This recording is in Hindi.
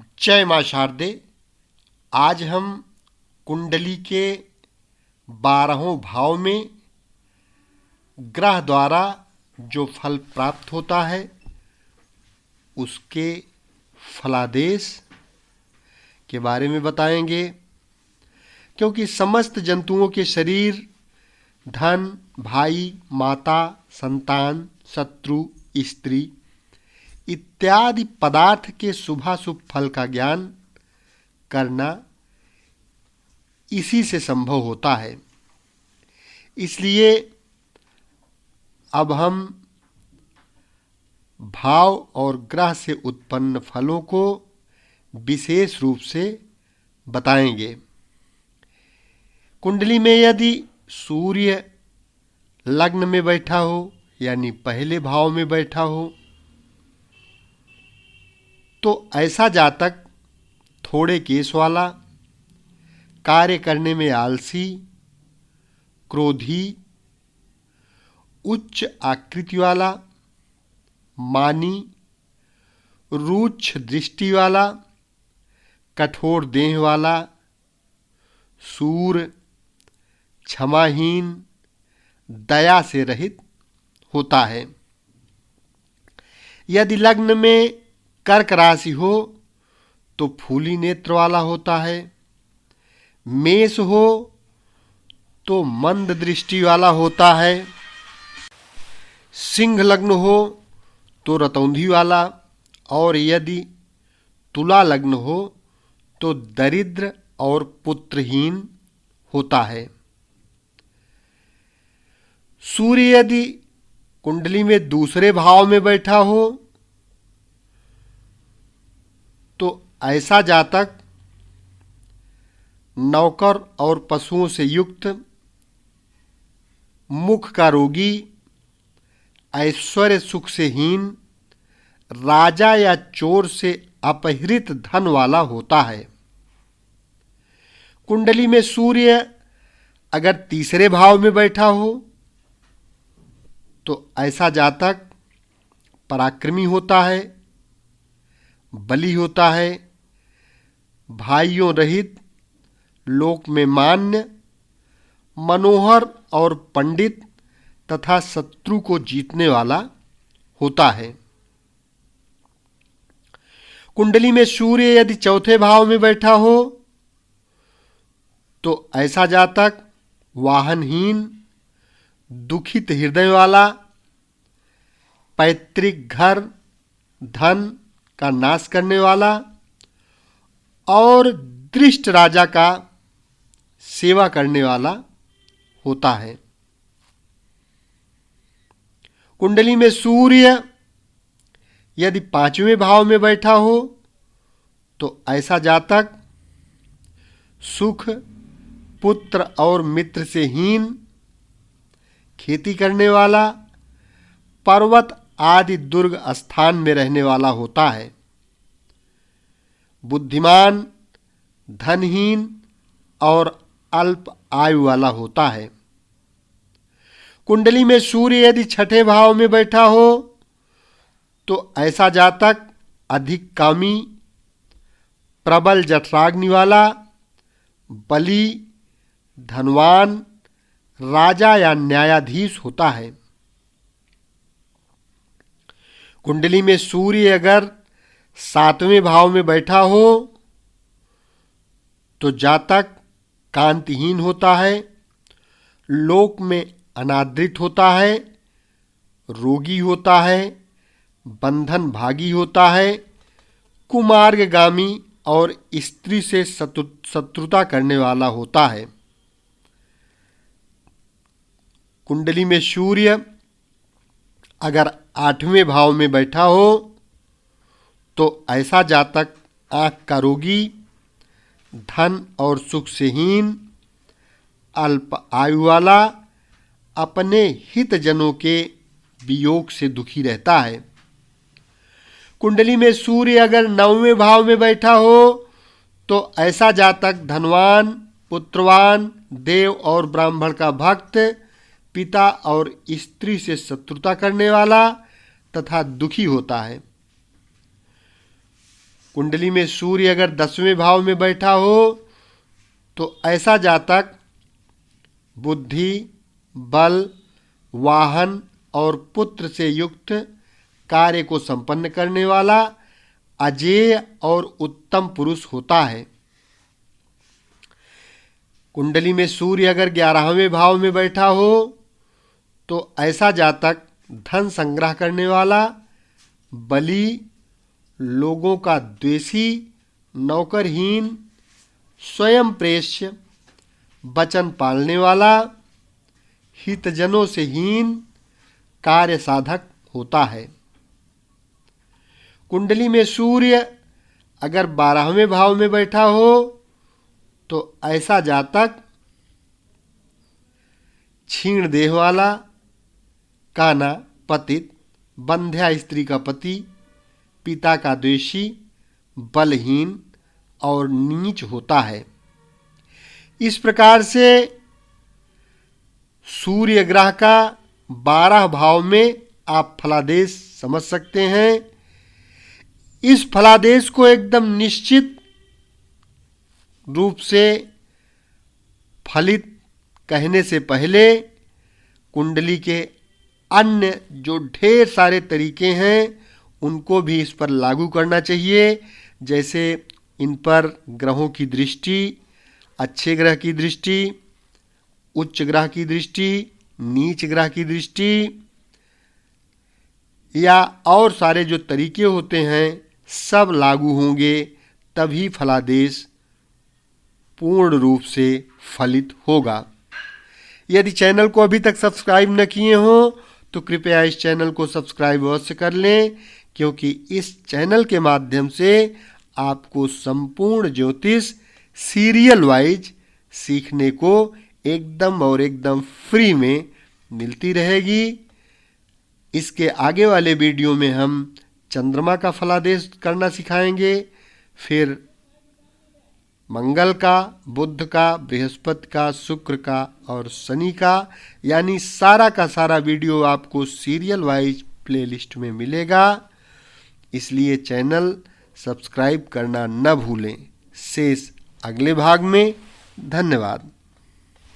जय मां शारदे। आज हम कुंडली के 12वें भाव में ग्रह द्वारा जो फल प्राप्त होता है उसके फलादेश के बारे में बताएंगे। क्योंकि समस्त जंतुओं के शरीर धन, भाई, माता, संतान, शत्रु, स्त्री इत्यादि पदार्थ के शुभाशुभ फल का ज्ञान करना इसी से संभव होता है। इसलिए अब हम भाव और ग्रह से उत्पन्न फलों को विशेष रूप से बताएंगे। कुंडली में यदि सूर्य लग्न में बैठा हो यानी पहले भाव में बैठा हो तो ऐसा जातक थोड़े केस वाला, कार्य करने में आलसी, क्रोधी, उच्च आकृति वाला, मानी, रूक्ष दृष्टि वाला, कठोर देह वाला, सूर, क्षमाहीन, दया से रहित होता है। यदि लग्न में कर्क राशि हो तो फूली नेत्र वाला होता है। मेष हो तो मंद दृष्टि वाला होता है। सिंह लग्न हो तो रतौंधी वाला, और यदि तुला लग्न हो तो दरिद्र और पुत्रहीन होता है। सूर्य यदि कुंडली में दूसरे भाव में बैठा हो तो ऐसा जातक नौकर और पशुओं से युक्त, मुख का रोगी, ऐश्वर्य सुख से हीन, राजा या चोर से अपहृत धन वाला होता है। कुंडली में सूर्य अगर तीसरे भाव में बैठा हो तो ऐसा जातक पराक्रमी होता है, बली होता है, भाइयों रहित, लोक में मान्य, मनोहर और पंडित तथा शत्रु को जीतने वाला होता है। कुंडली में सूर्य यदि चौथे भाव में बैठा हो तो ऐसा जातक वाहनहीन, दुखित हृदय वाला, पैतृक घर, धन का नाश करने वाला और दृष्ट राजा का सेवा करने वाला होता है। कुंडली में सूर्य यदि 5वें भाव में बैठा हो तो ऐसा जातक सुख, पुत्र और मित्र से हीन, खेती करने वाला, पर्वत आदि दुर्ग स्थान में रहने वाला होता है। बुद्धिमान, धनहीन और अल्प आयु वाला होता है। कुंडली में सूर्य यदि 6ठे भाव में बैठा हो तो ऐसा जातक अधिक कामी, प्रबल जठराग्नि वाला, बली, धनवान, राजा या न्यायाधीश होता है। कुंडली में सूर्य अगर 7वें भाव में बैठा हो तो जातक कांतिहीन होता है, लोक में अनादृत होता है, रोगी होता है, बंधन भागी होता है, कुमार्गगामी और स्त्री से शत्रुता करने वाला होता है। कुंडली में सूर्य अगर 8वें भाव में बैठा हो तो ऐसा जातक आंख का रोगी, धन और सुख से हीन, अल्प आयु वाला, अपने हितजनों के वियोग से दुखी रहता है। कुंडली में सूर्य अगर 9वें भाव में बैठा हो तो ऐसा जातक धनवान, पुत्रवान, देव और ब्राह्मण का भक्त, पिता और स्त्री से शत्रुता करने वाला तथा दुखी होता है। कुंडली में सूर्य अगर 10वें भाव में बैठा हो तो ऐसा जातक बुद्धि, बल, वाहन और पुत्र से युक्त कार्य को संपन्न करने वाला अजेय और उत्तम पुरुष होता है। कुंडली में सूर्य अगर 11वें भाव में बैठा हो तो ऐसा जातक धन संग्रह करने वाला, बली, लोगों का द्वेषी, नौकरहीन, स्वयं प्रेष्य, वचन पालने वाला, हितजनों से हीन, कार्य साधक होता है। कुंडली में सूर्य अगर 12वें भाव में बैठा हो तो ऐसा जातक क्षीण देह वाला, काना, पतित, बंध्या स्त्री का पति, पिता का द्वेषी, बलहीन और नीच होता है। इस प्रकार से सूर्य ग्रह का 12 भाव में आप फलादेश समझ सकते हैं। इस फलादेश को एकदम निश्चित रूप से फलित कहने से पहले कुंडली के अन्य जो ढेर सारे तरीके हैं उनको भी इस पर लागू करना चाहिए। जैसे इन पर ग्रहों की दृष्टि, अच्छे ग्रह की दृष्टि, उच्च ग्रह की दृष्टि, नीच ग्रह की दृष्टि, या और सारे जो तरीके होते हैं सब लागू होंगे, तभी फलादेश पूर्ण रूप से फलित होगा। यदि चैनल को अभी तक सब्सक्राइब न किए हो तो कृपया इस चैनल को सब्सक्राइब अवश्य कर लें, क्योंकि इस चैनल के माध्यम से आपको संपूर्ण ज्योतिष सीरियल वाइज सीखने को एकदम फ्री में मिलती रहेगी। इसके आगे वाले वीडियो में हम चंद्रमा का फलादेश करना सिखाएंगे, फिर मंगल का, बुध का, बृहस्पति का, शुक्र का और शनि का, यानी सारा का सारा वीडियो आपको सीरियल वाइज प्लेलिस्ट में मिलेगा। इसलिए चैनल सब्सक्राइब करना न भूलें। शेष अगले भाग में। धन्यवाद।